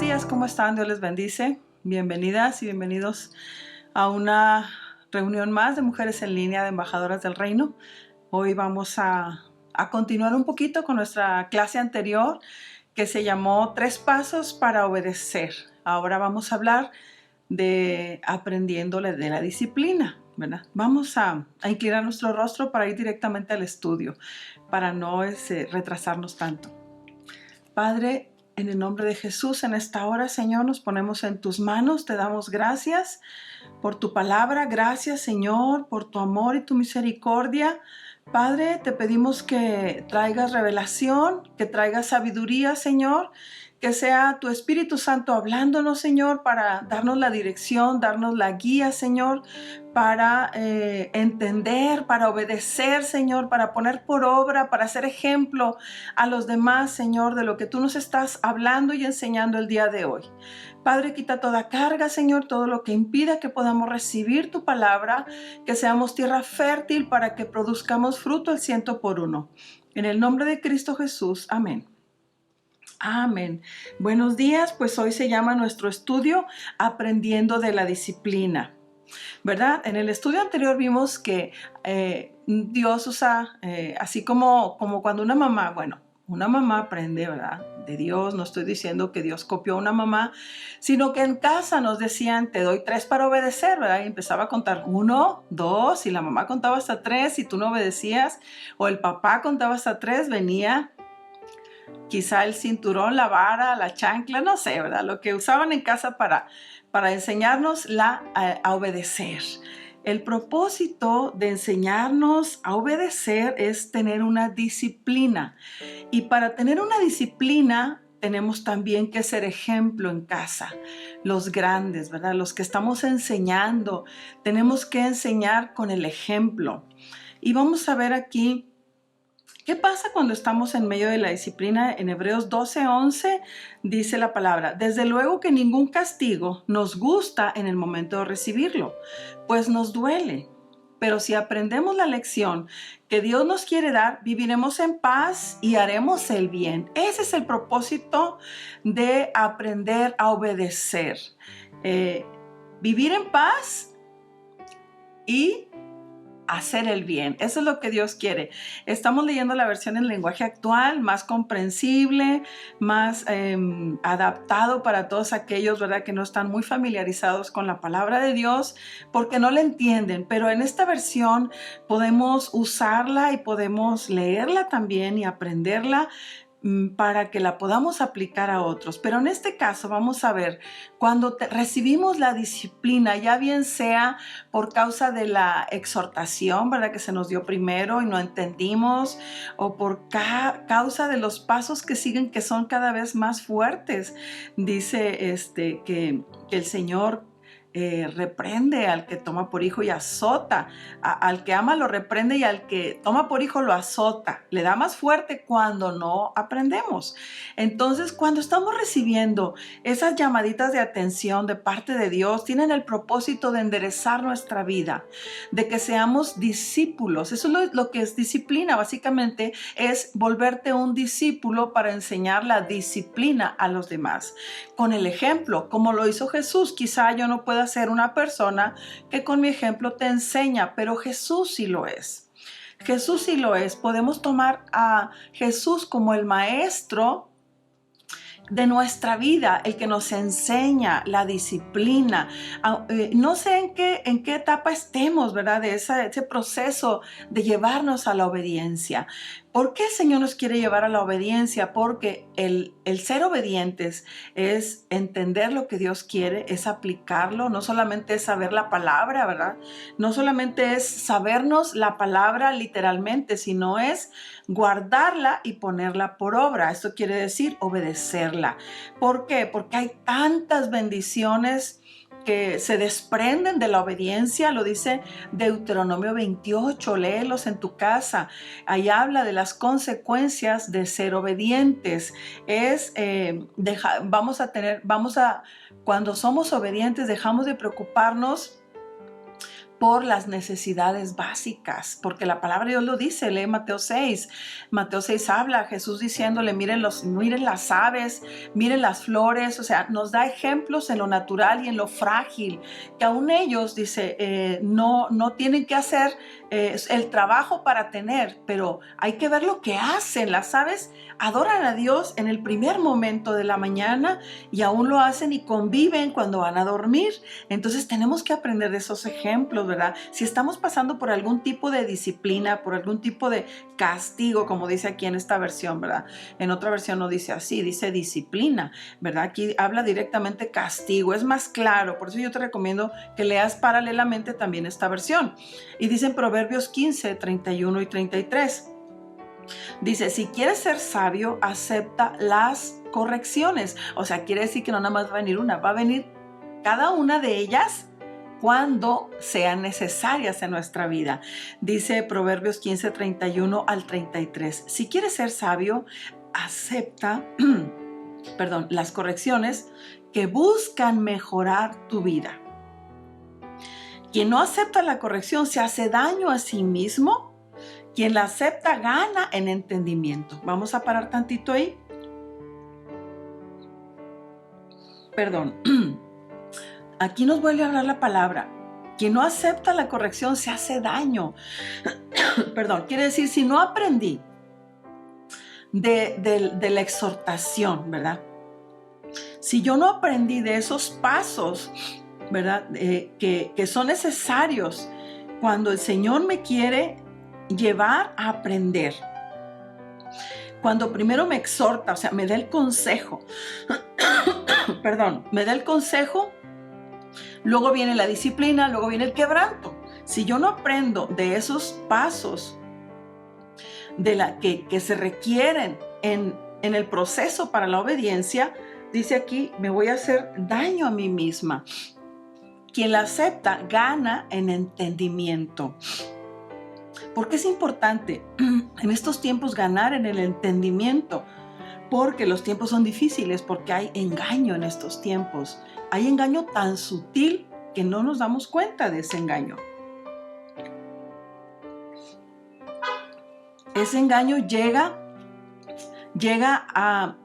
días, ¿cómo están? Dios les bendice. Bienvenidas y bienvenidos a una reunión más de Mujeres en Línea de Embajadoras del Reino. Hoy vamos a continuar un poquito con nuestra clase anterior que se llamó 3 pasos para obedecer. Ahora vamos a hablar de aprendiendo de la disciplina, ¿verdad? Vamos a inclinar nuestro rostro para ir directamente al estudio, para no retrasarnos tanto. Padre, en el nombre de Jesús, en esta hora, Señor, nos ponemos en tus manos. Te damos gracias por tu palabra. Gracias, Señor, por tu amor y tu misericordia. Padre, te pedimos que traigas revelación, que traigas sabiduría, Señor, que sea tu Espíritu Santo hablándonos, Señor, para darnos la dirección, darnos la guía, Señor, para entender, para obedecer, Señor, para poner por obra, para ser ejemplo a los demás, Señor, de lo que tú nos estás hablando y enseñando el día de hoy. Padre, quita toda carga, Señor, todo lo que impida que podamos recibir tu palabra, que seamos tierra fértil para que produzcamos fruto al 100%. En el nombre de Cristo Jesús, amén. Amén. Buenos días, pues hoy se llama nuestro estudio Aprendiendo de la Disciplina, ¿verdad? En el estudio anterior vimos que Dios usa, así como cuando una mamá aprende, ¿verdad? De Dios. No estoy diciendo que Dios copió a una mamá, sino que en casa nos decían, te doy 3 para obedecer, ¿verdad? Y empezaba a contar 1, 2, y la mamá contaba hasta 3 y tú no obedecías, o el papá contaba hasta 3, venía quizá el cinturón, la vara, la chancla, no sé, ¿verdad? Lo que usaban en casa para enseñarnos a obedecer. El propósito de enseñarnos a obedecer es tener una disciplina. Y para tener una disciplina tenemos también que ser ejemplo en casa. Los grandes, ¿verdad? Los que estamos enseñando, tenemos que enseñar con el ejemplo. Y vamos a ver aquí ¿qué pasa cuando estamos en medio de la disciplina? En Hebreos 12:11 dice la palabra, desde luego que ningún castigo nos gusta en el momento de recibirlo, pues nos duele. Pero si aprendemos la lección que Dios nos quiere dar, viviremos en paz y haremos el bien. Ese es el propósito de aprender a obedecer. Vivir en paz y hacer el bien. Eso es lo que Dios quiere. Estamos leyendo la versión en lenguaje actual, más comprensible, más adaptado para todos aquellos, ¿verdad?, que no están muy familiarizados con la palabra de Dios porque no la entienden. Pero en esta versión podemos usarla y podemos leerla también y aprenderla para que la podamos aplicar a otros. Pero en este caso vamos a ver, cuando recibimos la disciplina, ya bien sea por causa de la exhortación, ¿verdad?, que se nos dio primero y no entendimos, o por causa de los pasos que siguen, que son cada vez más fuertes. Dice que el Señor reprende al que toma por hijo y azota. Al que ama lo reprende y al que toma por hijo lo azota. Le da más fuerte cuando no aprendemos. Entonces, cuando estamos recibiendo esas llamaditas de atención de parte de Dios, tienen el propósito de enderezar nuestra vida, de que seamos discípulos. Eso es lo que es disciplina. Básicamente es volverte un discípulo para enseñar la disciplina a los demás. Con el ejemplo, como lo hizo Jesús. Quizá yo no pueda ser una persona que con mi ejemplo te enseña, pero Jesús sí lo es. Jesús sí lo es. Podemos tomar a Jesús como el maestro de nuestra vida, el que nos enseña la disciplina. No sé en qué etapa estemos, ¿verdad?, de ese proceso de llevarnos a la obediencia. ¿Por qué el Señor nos quiere llevar a la obediencia? Porque el ser obedientes es entender lo que Dios quiere, es aplicarlo, no solamente es saber la palabra, ¿verdad? No solamente es sabernos la palabra literalmente, sino es guardarla y ponerla por obra. Esto quiere decir obedecerla. ¿Por qué? Porque hay tantas bendiciones que se desprenden de la obediencia. Lo dice Deuteronomio 28, léelos en tu casa. Ahí habla de las consecuencias de ser obedientes. Cuando somos obedientes, dejamos de preocuparnos por las necesidades básicas, porque la palabra de Dios lo dice. Lee Mateo 6. Mateo 6 habla, Jesús diciéndole, miren las aves, miren las flores, o sea, nos da ejemplos en lo natural y en lo frágil, que aún ellos, dice, no tienen que hacer el trabajo para tener, pero hay que ver lo que hacen. Las aves adoran a Dios en el primer momento de la mañana y aún lo hacen y conviven cuando van a dormir. Entonces tenemos que aprender de esos ejemplos, ¿verdad? Si estamos pasando por algún tipo de disciplina, por algún tipo de castigo, como dice aquí en esta versión, ¿verdad? En otra versión no dice así, dice disciplina, ¿verdad? Aquí habla directamente castigo, es más claro. Por eso yo te recomiendo que leas paralelamente también esta versión. Y dice en Proverbios 15, 31 y 33. Dice, si quieres ser sabio, acepta las correcciones. O sea, quiere decir que no nada más va a venir una, va a venir cada una de ellas cuando sean necesarias en nuestra vida. Dice Proverbios 15, 31 al 33. Si quieres ser sabio, acepta las correcciones que buscan mejorar tu vida. Quien no acepta la corrección se hace daño a sí mismo. Quien la acepta gana en entendimiento. Vamos a parar tantito ahí. Aquí nos vuelve a hablar la palabra. Quien no acepta la corrección se hace daño. Quiere decir, si no aprendí de la exhortación, ¿verdad? Si yo no aprendí de esos pasos, ¿verdad? Que son necesarios cuando el Señor me quiere llevar a aprender. Cuando primero me exhorta, o sea, me da el consejo, me da el consejo, luego viene la disciplina, luego viene el quebranto. Si yo no aprendo de esos pasos que se requieren en el proceso para la obediencia, dice aquí, me voy a hacer daño a mí misma. Quien la acepta gana en entendimiento. ¿Por qué es importante en estos tiempos ganar en el entendimiento? Porque los tiempos son difíciles, porque hay engaño en estos tiempos. Hay engaño tan sutil que no nos damos cuenta de ese engaño. Ese engaño llega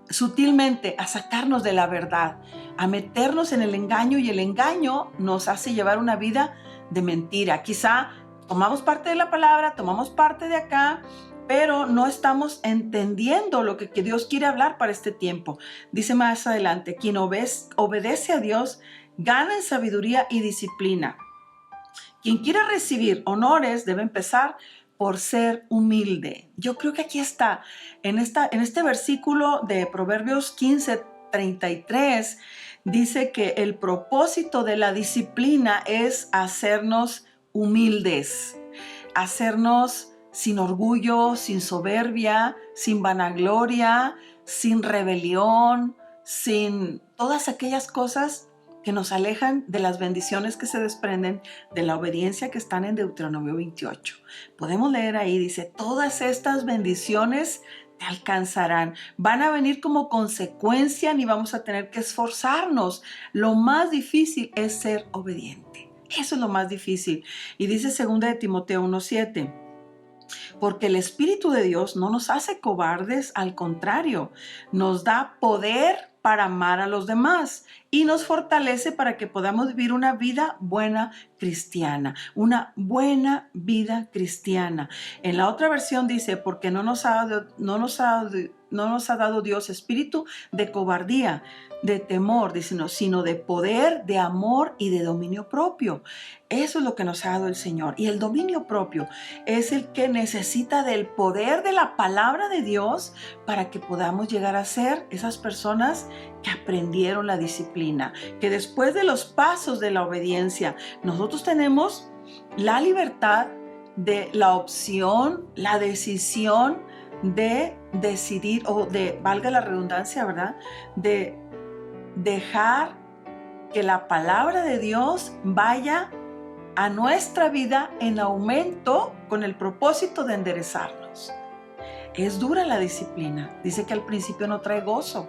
sutilmente a sacarnos de la verdad, a meternos en el engaño, y el engaño nos hace llevar una vida de mentira. Quizá tomamos parte de la palabra, tomamos parte de acá, pero no estamos entendiendo lo que Dios quiere hablar para este tiempo. Dice más adelante, quien obedece a Dios gana en sabiduría y disciplina. Quien quiere recibir honores debe empezar por ser humilde. Yo creo que aquí está, en este versículo de Proverbios 15, 33, dice que el propósito de la disciplina es hacernos humildes, hacernos sin orgullo, sin soberbia, sin vanagloria, sin rebelión, sin todas aquellas cosas que nos alejan de las bendiciones que se desprenden de la obediencia que están en Deuteronomio 28. Podemos leer ahí, dice, todas estas bendiciones te alcanzarán, van a venir como consecuencia, ni vamos a tener que esforzarnos. Lo más difícil es ser obediente. Eso es lo más difícil. Y dice 2 de Timoteo 1:7, porque el Espíritu de Dios no nos hace cobardes, al contrario, nos da poder para amar a los demás y nos fortalece para que podamos vivir una vida buena cristiana, una buena vida cristiana. En la otra versión dice, porque no nos ha dado Dios espíritu de cobardía, de temor, sino de poder, de amor y de dominio propio. Eso es lo que nos ha dado el Señor. Y el dominio propio es el que necesita del poder de la palabra de Dios para que podamos llegar a ser esas personas que aprendieron la disciplina, que después de los pasos de la obediencia, nosotros tenemos la libertad de la opción, la decisión de decidir, o de, valga la redundancia, ¿verdad?, de dejar que la palabra de Dios vaya a nuestra vida en aumento con el propósito de enderezarnos. Es dura la disciplina. Dice que al principio no trae gozo,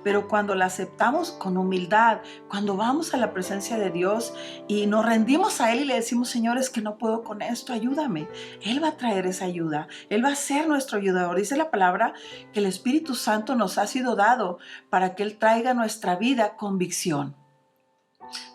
pero cuando la aceptamos con humildad, cuando vamos a la presencia de Dios y nos rendimos a Él y le decimos, Señor, es que no puedo con esto, ayúdame. Él va a traer esa ayuda. Él va a ser nuestro ayudador. Dice la palabra que el Espíritu Santo nos ha sido dado para que Él traiga a nuestra vida convicción.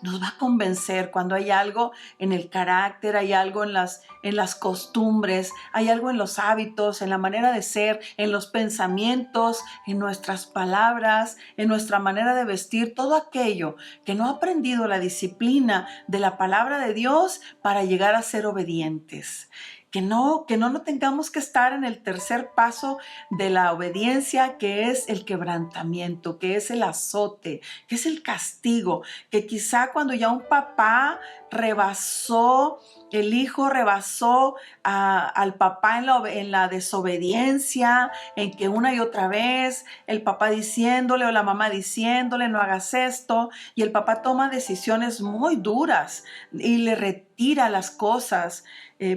Nos va a convencer cuando hay algo en el carácter, hay algo en las costumbres, hay algo en los hábitos, en la manera de ser, en los pensamientos, en nuestras palabras, en nuestra manera de vestir, todo aquello que no ha aprendido la disciplina de la palabra de Dios para llegar a ser obedientes. Que no tengamos que estar en el tercer paso de la obediencia, que es el quebrantamiento, que es el azote, que es el castigo, que quizá cuando ya un papá rebasó, el hijo rebasó al papá en la desobediencia, en que una y otra vez el papá diciéndole o la mamá diciéndole no hagas esto, y el papá toma decisiones muy duras y le retira las cosas.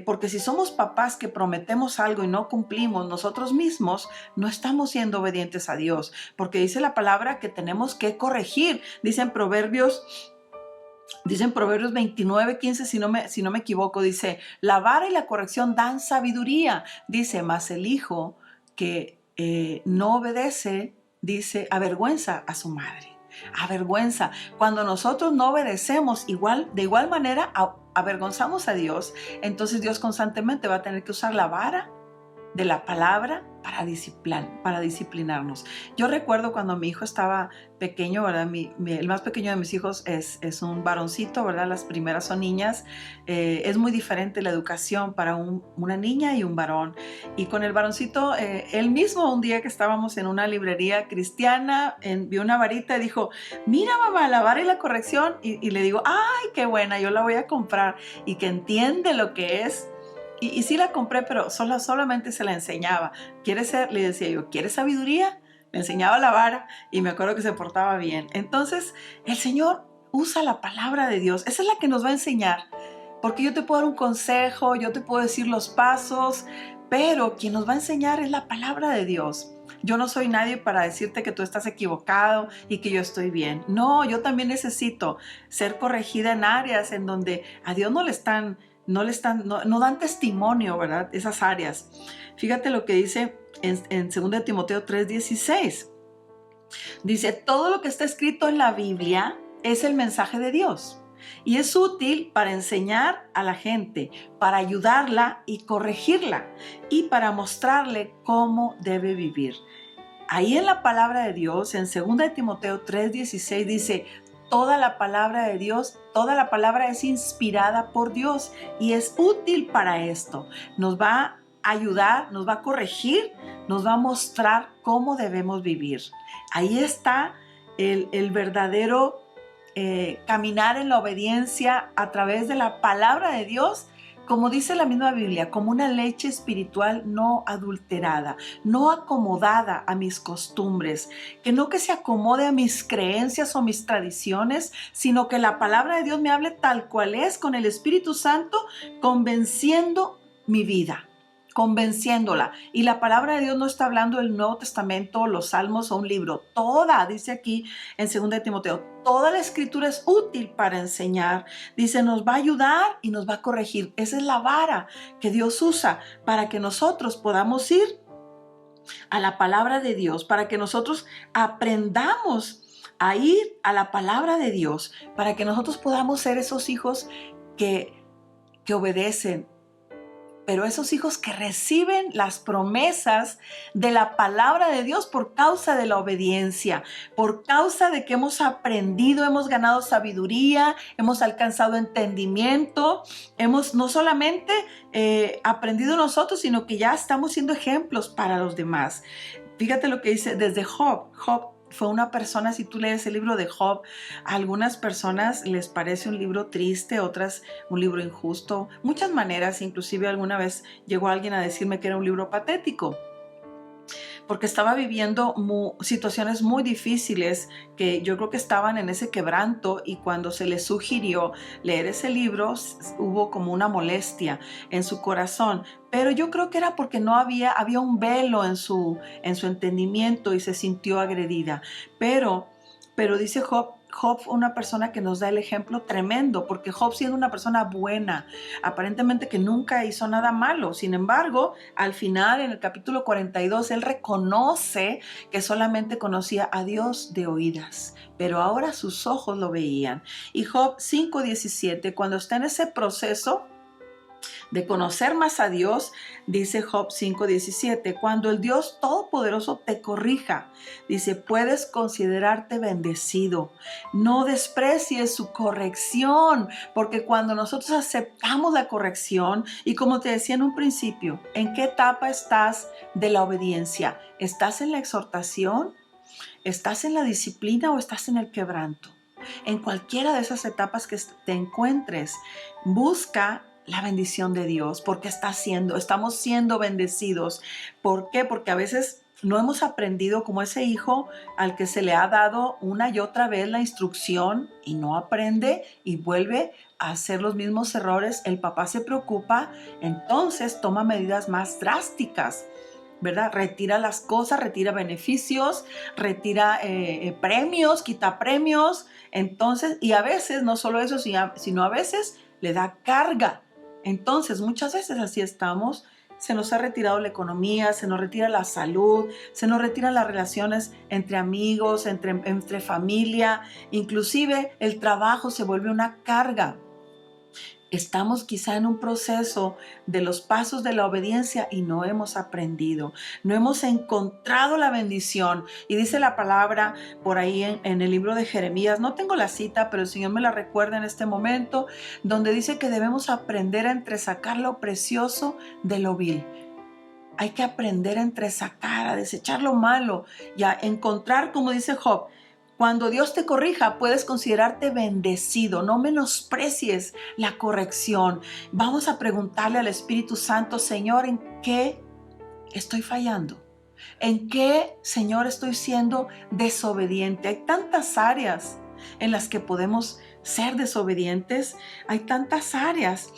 Porque si somos papás que prometemos algo y no cumplimos nosotros mismos, no estamos siendo obedientes a Dios, porque dice la palabra que tenemos que corregir. Dicen Proverbios 29:15, si no me equivoco, dice, la vara y la corrección dan sabiduría. Dice, mas el hijo que no obedece, dice, avergüenza a su madre. Avergüenza. Cuando nosotros no obedecemos de igual manera, avergonzamos a Dios. Entonces Dios constantemente va a tener que usar la vara de la palabra para disciplinarnos. Yo recuerdo cuando mi hijo estaba pequeño, ¿verdad? El más pequeño de mis hijos es un varoncito, ¿verdad? Las primeras son niñas. Es muy diferente la educación para una niña y un varón. Y con el varoncito, él mismo un día que estábamos en una librería cristiana, vio una varita y dijo, mira mamá, la vara y la corrección. Y le digo, ay, qué buena, yo la voy a comprar. Y que entiende lo que es. Y sí la compré, pero solamente se la enseñaba. Le decía yo, ¿quieres sabiduría? Le enseñaba la vara y me acuerdo que se portaba bien. Entonces, el Señor usa la palabra de Dios. Esa es la que nos va a enseñar. Porque yo te puedo dar un consejo, yo te puedo decir los pasos, pero quien nos va a enseñar es la palabra de Dios. Yo no soy nadie para decirte que tú estás equivocado y que yo estoy bien. No, yo también necesito ser corregida en áreas en donde a Dios no dan testimonio, ¿verdad? Esas áreas. Fíjate lo que dice en 2 Timoteo 3:16. Dice, todo lo que está escrito en la Biblia es el mensaje de Dios y es útil para enseñar a la gente, para ayudarla y corregirla y para mostrarle cómo debe vivir. Ahí en la palabra de Dios, en 2 Timoteo 3:16 dice, toda la palabra de Dios, toda la palabra es inspirada por Dios y es útil para esto. Nos va a ayudar, nos va a corregir, nos va a mostrar cómo debemos vivir. Ahí está el verdadero caminar en la obediencia a través de la palabra de Dios, como dice la misma Biblia, como una leche espiritual no adulterada, no acomodada a mis costumbres, que se acomode a mis creencias o mis tradiciones, sino que la palabra de Dios me hable tal cual es, con el Espíritu Santo, convenciendo mi vida, convenciéndola. Y la palabra de Dios no está hablando del Nuevo Testamento, los Salmos o un libro. Toda, dice aquí en 2 Timoteo, toda la Escritura es útil para enseñar. Dice, nos va a ayudar y nos va a corregir. Esa es la vara que Dios usa para que nosotros podamos ir a la palabra de Dios, para que nosotros aprendamos a ir a la palabra de Dios, para que nosotros podamos ser esos hijos que obedecen, pero esos hijos que reciben las promesas de la palabra de Dios por causa de la obediencia, por causa de que hemos aprendido, hemos ganado sabiduría, hemos alcanzado entendimiento, hemos no solamente aprendido nosotros, sino que ya estamos siendo ejemplos para los demás. Fíjate lo que dice desde Job. Job fue una persona, si tú lees el libro de Job, a algunas personas les parece un libro triste, otras un libro injusto, muchas maneras, inclusive alguna vez llegó alguien a decirme que era un libro patético. porque estaba viviendo situaciones muy difíciles que yo creo que estaban en ese quebranto, y cuando se le sugirió leer ese libro hubo como una molestia en su corazón, pero yo creo que era porque no había un velo en su entendimiento y se sintió agredida. Pero dice Job, una persona que nos da el ejemplo tremendo, porque Job, siendo una persona buena, aparentemente que nunca hizo nada malo, sin embargo, al final, en el capítulo 42, él reconoce que solamente conocía a Dios de oídas, pero ahora sus ojos lo veían. Y Job 5:17, cuando está en ese proceso de conocer más a Dios, dice Job 5:17, cuando el Dios Todopoderoso te corrija, dice, puedes considerarte bendecido. No desprecies su corrección, porque cuando nosotros aceptamos la corrección, y como te decía en un principio, ¿en qué etapa estás de la obediencia? ¿Estás en la exhortación? ¿Estás en la disciplina o estás en el quebranto? En cualquiera de esas etapas que te encuentres, busca la bendición de Dios, porque estamos siendo bendecidos. ¿Por qué? Porque a veces no hemos aprendido, como ese hijo al que se le ha dado una y otra vez la instrucción y no aprende y vuelve a hacer los mismos errores. El papá se preocupa, entonces toma medidas más drásticas, ¿verdad? Retira las cosas, retira beneficios, retira premios, quita premios. Entonces, y a veces, no solo eso, sino a veces le da carga. Entonces, muchas veces así estamos. Se nos ha retirado la economía, se nos retira la salud, se nos retiran las relaciones entre amigos, entre familia, inclusive el trabajo se vuelve una carga. Estamos quizá en un proceso de los pasos de la obediencia y no hemos aprendido, no hemos encontrado la bendición. Y dice la palabra por ahí en el libro de Jeremías, no tengo la cita, pero el Señor me la recuerda en este momento, donde dice que debemos aprender a entresacar lo precioso de lo vil. Hay que aprender a entresacar, a desechar lo malo y a encontrar, como dice Job, cuando Dios te corrija, puedes considerarte bendecido. No menosprecies la corrección. Vamos a preguntarle al Espíritu Santo, Señor, ¿en qué estoy fallando? ¿En qué, Señor, estoy siendo desobediente? Hay tantas áreas en las que podemos ser desobedientes. Hay tantas áreas.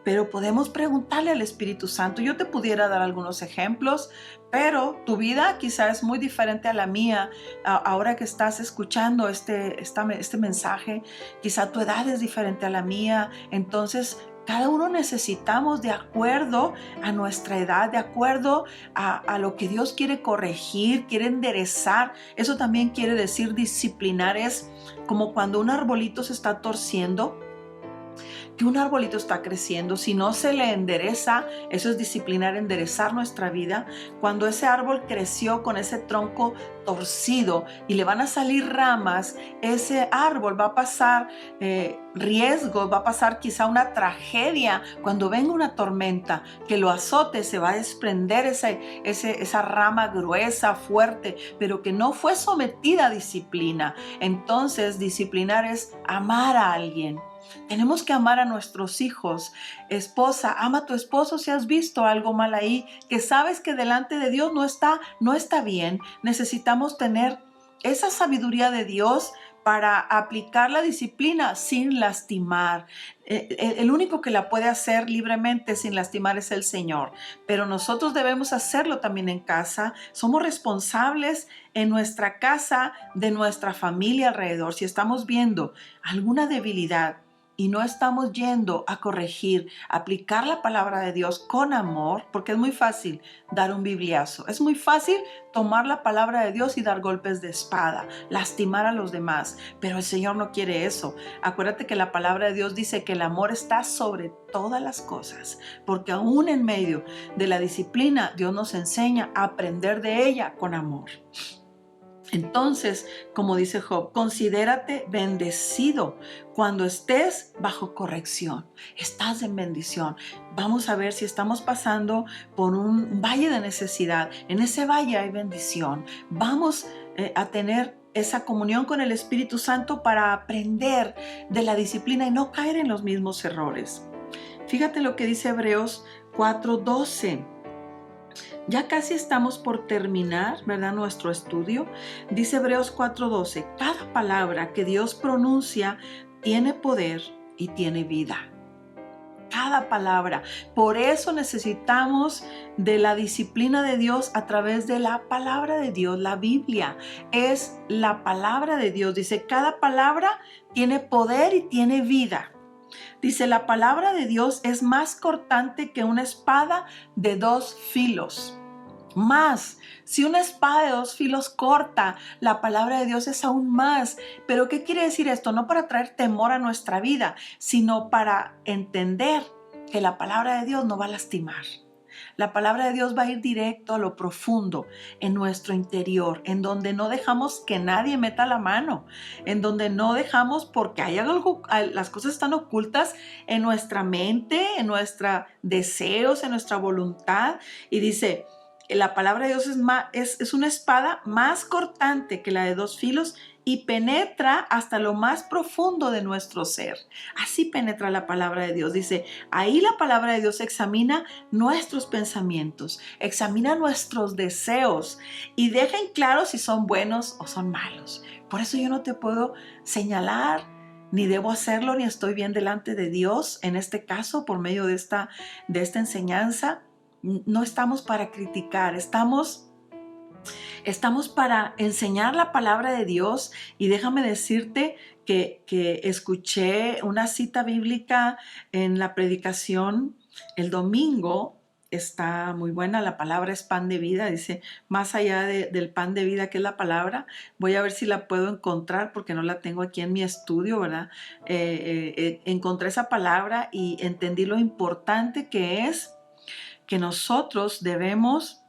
Pero podemos preguntarle al Espíritu Santo. Yo te pudiera dar algunos ejemplos, pero tu vida quizá es muy diferente a la mía. Ahora que estás escuchando este mensaje, quizá tu edad es diferente a la mía. Entonces, cada uno necesitamos, de acuerdo a nuestra edad, de acuerdo a lo que Dios quiere corregir, quiere enderezar. Eso también quiere decir disciplinar. Es como cuando un arbolito se está torciendo, que un arbolito está creciendo, si no se le endereza, eso es disciplinar, enderezar nuestra vida. Cuando ese árbol creció con ese tronco torcido y le van a salir ramas, ese árbol va a pasar riesgos, va a pasar quizá una tragedia. Cuando venga una tormenta que lo azote, se va a desprender esa rama gruesa, fuerte, pero que no fue sometida a disciplina. Entonces, disciplinar es amar a alguien. Tenemos que amar a nuestros hijos. Esposa, ama a tu esposo si has visto algo mal ahí, que sabes que delante de Dios no está bien. Necesitamos tener esa sabiduría de Dios para aplicar la disciplina sin lastimar. El único que la puede hacer libremente sin lastimar es el Señor, pero nosotros debemos hacerlo también en casa. Somos responsables en nuestra casa, de nuestra familia alrededor. Si estamos viendo alguna debilidad y no estamos yendo a corregir, aplicar la palabra de Dios con amor, porque es muy fácil dar un bibliazo, es muy fácil tomar la palabra de Dios y dar golpes de espada, lastimar a los demás, pero el Señor no quiere eso. Acuérdate que la palabra de Dios dice que el amor está sobre todas las cosas, porque aún en medio de la disciplina, Dios nos enseña a aprender de ella con amor. Entonces, como dice Job, considérate bendecido cuando estés bajo corrección. Estás en bendición. Vamos a ver si estamos pasando por un valle de necesidad. En ese valle hay bendición. Vamos a tener esa comunión con el Espíritu Santo para aprender de la disciplina y no caer en los mismos errores. Fíjate lo que dice Hebreos 4:12. Ya casi estamos por terminar, ¿verdad? Nuestro estudio. Dice Hebreos 4:12, cada palabra que Dios pronuncia tiene poder y tiene vida. Cada palabra. Por eso necesitamos de la disciplina de Dios a través de la palabra de Dios. La Biblia es la palabra de Dios. Dice, cada palabra tiene poder y tiene vida. Dice, la palabra de Dios es más cortante que una espada de 2 filos. Más, si una espada de 2 filos corta, la palabra de Dios es aún más. Pero ¿qué quiere decir esto? No para traer temor a nuestra vida, sino para entender que la palabra de Dios no va a lastimar. La palabra de Dios va a ir directo a lo profundo, en nuestro interior, en donde no dejamos que nadie meta la mano, en donde no dejamos, porque hay algo, las cosas están ocultas en nuestra mente, en nuestros deseos, en nuestra voluntad. Y dice, la palabra de Dios es una espada más cortante que la de 2 filos y penetra hasta lo más profundo de nuestro ser. Así penetra la palabra de Dios. Dice, ahí la palabra de Dios examina nuestros pensamientos, examina nuestros deseos y deja en claro si son buenos o son malos. Por eso yo no te puedo señalar, ni debo hacerlo, ni estoy bien delante de Dios. En este caso, por medio de esta enseñanza, no estamos para criticar, estamos para enseñar la palabra de Dios. Y déjame decirte que escuché una cita bíblica en la predicación el domingo. Está muy buena, la palabra es pan de vida, dice, más allá del pan de vida que es la palabra. Voy a ver si la puedo encontrar porque no la tengo aquí en mi estudio, ¿verdad? Encontré esa palabra y entendí lo importante que es que nosotros debemos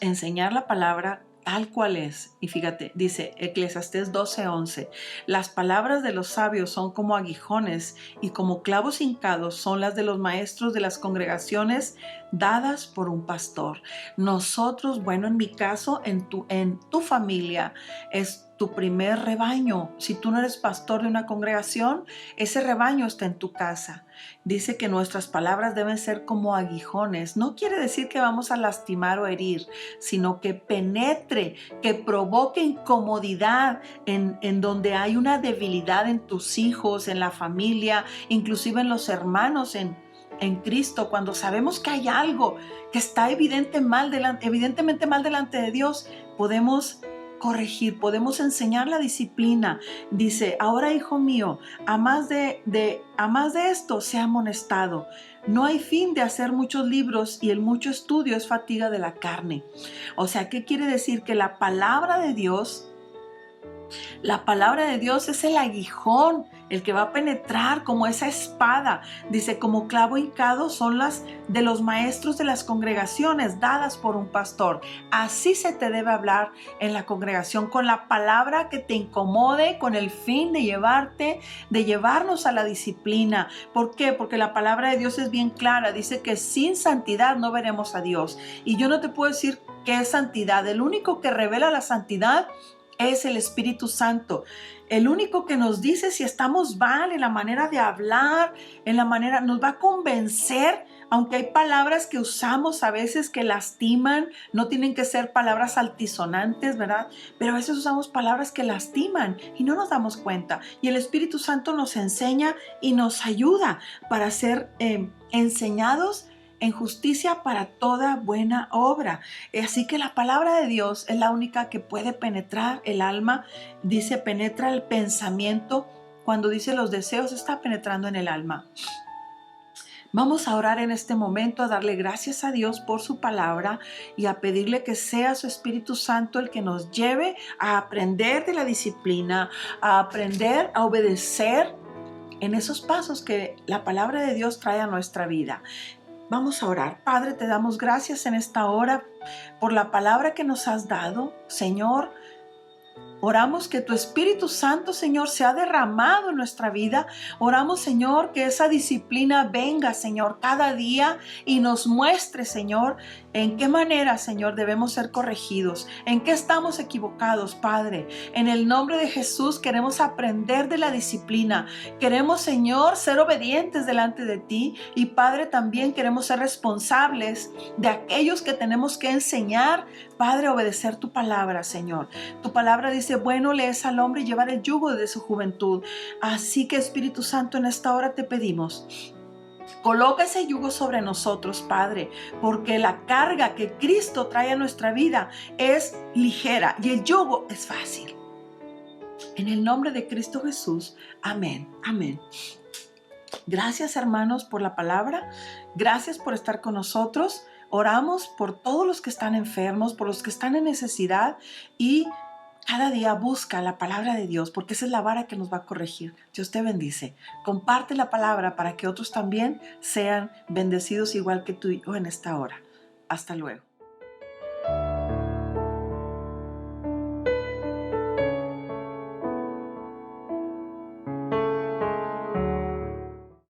enseñar la palabra tal cual es. Y fíjate, dice Eclesiastés 12:11, las palabras de los sabios son como aguijones y como clavos hincados son las de los maestros de las congregaciones dadas por un pastor. Nosotros, bueno, en mi caso, en tu familia, es tu primer rebaño. Si tú no eres pastor de una congregación, ese rebaño está en tu casa. Dice que nuestras palabras deben ser como aguijones. No quiere decir que vamos a lastimar o herir, sino que penetre, que provoque incomodidad en donde hay una debilidad en tus hijos, en la familia, inclusive en los hermanos en Cristo. Cuando sabemos que hay algo que está evidentemente mal delante de Dios, podemos corregir, podemos enseñar la disciplina. Dice, ahora hijo mío, a más de esto sea amonestado. No hay fin de hacer muchos libros y el mucho estudio es fatiga de la carne. O sea, ¿qué quiere decir? Que la palabra de Dios es el aguijón, el que va a penetrar como esa espada. Dice, como clavo hincado son las de los maestros de las congregaciones dadas por un pastor. Así se te debe hablar en la congregación, con la palabra que te incomode, con el fin de llevarnos a la disciplina. ¿Por qué? Porque la palabra de Dios es bien clara. Dice que sin santidad no veremos a Dios. Y yo no te puedo decir qué es santidad. El único que revela la santidad es el Espíritu Santo. El único que nos dice si estamos mal en la manera de hablar, nos va a convencer, aunque hay palabras que usamos a veces que lastiman, no tienen que ser palabras altisonantes, ¿verdad? Pero a veces usamos palabras que lastiman y no nos damos cuenta. Y el Espíritu Santo nos enseña y nos ayuda para ser enseñados en justicia para toda buena obra. Así que la palabra de Dios es la única que puede penetrar el alma. Dice, penetra el pensamiento. Cuando dice los deseos, está penetrando en el alma. Vamos a orar en este momento, a darle gracias a Dios por su palabra y a pedirle que sea su Espíritu Santo el que nos lleve a aprender de la disciplina, a aprender a obedecer en esos pasos que la palabra de Dios trae a nuestra vida. Vamos a orar. Padre, te damos gracias en esta hora por la palabra que nos has dado. Señor, Oramos que tu Espíritu Santo, Señor, sea derramado en nuestra vida. Oramos, Señor, que esa disciplina venga, Señor, cada día y nos muestre, Señor, en qué manera, Señor, debemos ser corregidos, en qué estamos equivocados, Padre. En el nombre de Jesús queremos aprender de la disciplina. Queremos, Señor, ser obedientes delante de ti y, Padre, también queremos ser responsables de aquellos que tenemos que enseñar, Padre, obedecer tu palabra, Señor. Tu palabra dice, bueno le es al hombre llevar el yugo desde su juventud. Así que, Espíritu Santo, en esta hora te pedimos, coloca ese yugo sobre nosotros, Padre, porque la carga que Cristo trae a nuestra vida es ligera y el yugo es fácil. En el nombre de Cristo Jesús, amén, amén. Gracias, hermanos, por la palabra. Gracias por estar con nosotros. Oramos por todos los que están enfermos, por los que están en necesidad, y cada día busca la palabra de Dios, porque esa es la vara que nos va a corregir. Dios te bendice. Comparte la palabra para que otros también sean bendecidos igual que tú y yo en esta hora. Hasta luego.